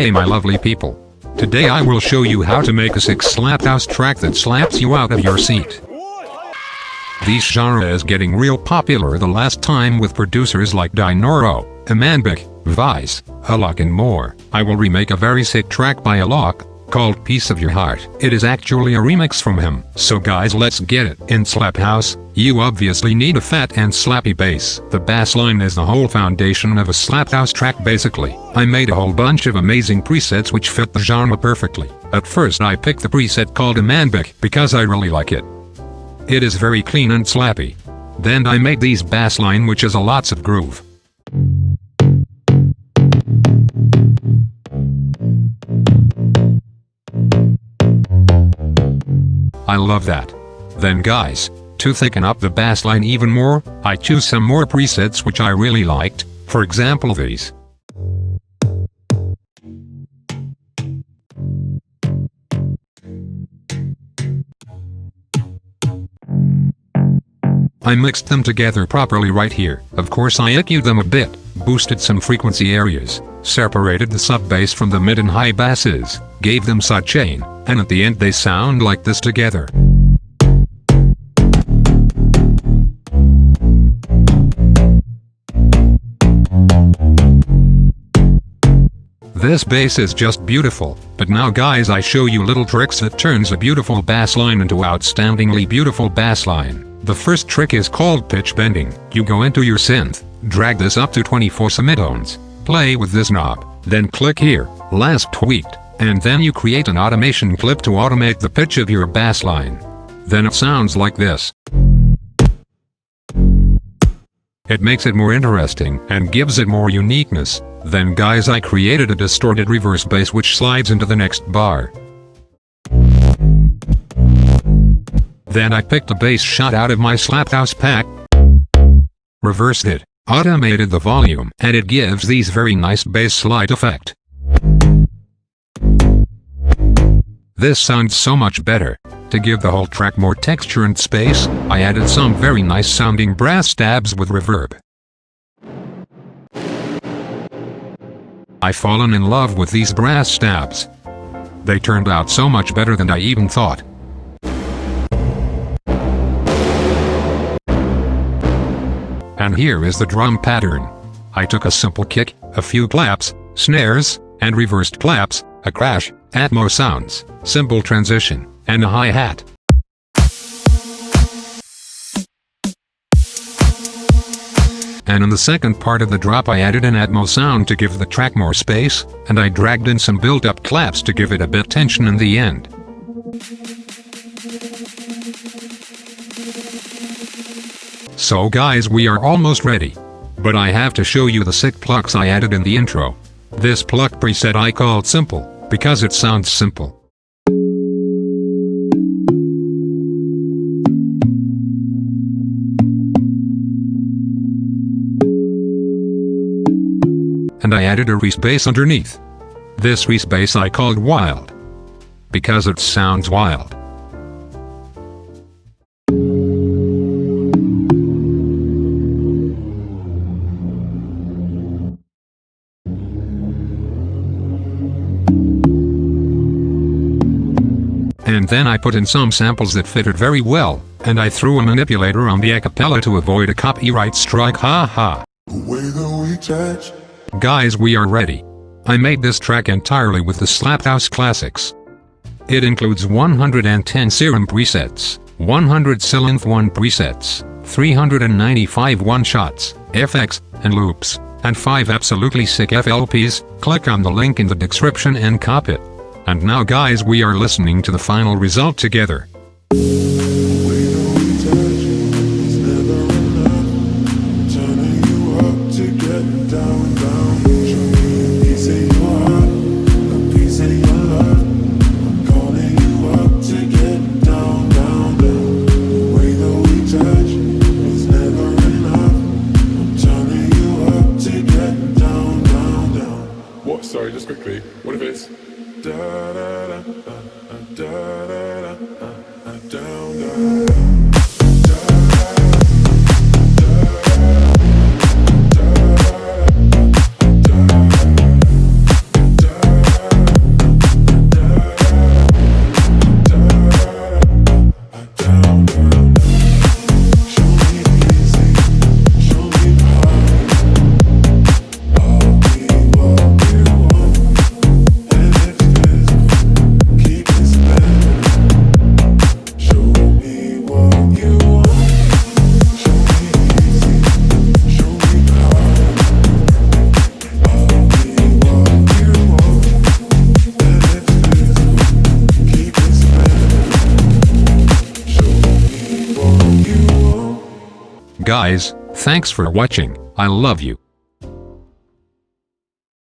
Hey my lovely people. Today I will show you how to make a sick slap house track that slaps you out of your seat. This genre is getting real popular the last time with producers like Dinoro, Amanbic, Vice, Alok and more. I will remake a very sick track by Alok, called Piece of Your Heart. It is actually a remix from him. So guys, let's get it. In Slap House, you obviously need a fat and slappy bass. The bass line is the whole foundation of a slap house track basically. I made a whole bunch of amazing presets which fit the genre perfectly. At first I picked the preset called Amanbic because I really like it. It is very clean and slappy. Then I made these bass line which is a lots of groove. I love that. Then guys, to thicken up the bass line even more, I choose some more presets which I really liked, for example these. I mixed them together properly right here. Of course I EQ'd them a bit, boosted some frequency areas, separated the sub bass from the mid and high basses, gave them sidechain, and at the end they sound like this together. This bass is just beautiful, but now guys I show you little tricks that turns a beautiful bass line into outstandingly beautiful bass line. The first trick is called pitch bending. You go into your synth, drag this up to 24 semitones, play with this knob, then click here, last tweaked, and then you create an automation clip to automate the pitch of your bass line. Then it sounds like this. It makes it more interesting and gives it more uniqueness. Then guys I created a distorted reverse bass which slides into the next bar. Then I picked a bass shot out of my slap house pack, reversed it, automated the volume, and it gives these very nice bass slide effect. This sounds so much better. To give the whole track more texture and space, I added some very nice sounding brass stabs with reverb. I've fallen in love with these brass stabs. They turned out so much better than I even thought. And here is the drum pattern. I took a simple kick, a few claps, snares, and reversed claps, a crash, Atmo sounds, cymbal transition, and a hi-hat. And in the second part of the drop I added an Atmo sound to give the track more space, and I dragged in some built-up claps to give it a bit tension in the end. So guys, we are almost ready. But I have to show you the sick plucks I added in the intro. This pluck preset I called Simple, because it sounds simple. And I added a reese bass underneath. This reese bass I called Wild, because it sounds wild. And then I put in some samples that fitted very well, and I threw a manipulator on the acapella to avoid a copyright strike, haha. Guys, we are ready. I made this track entirely with the Slap House Classics. It includes 110 serum presets, 100 synth 1 presets, 395 one-shots, FX, and loops, and 5 absolutely sick FLPs. Click on the link in the description and copy it. And now guys, we are listening to the final result together. Sorry, just quickly. What if it's da da da da da da down down. Guys, thanks for watching. I love you.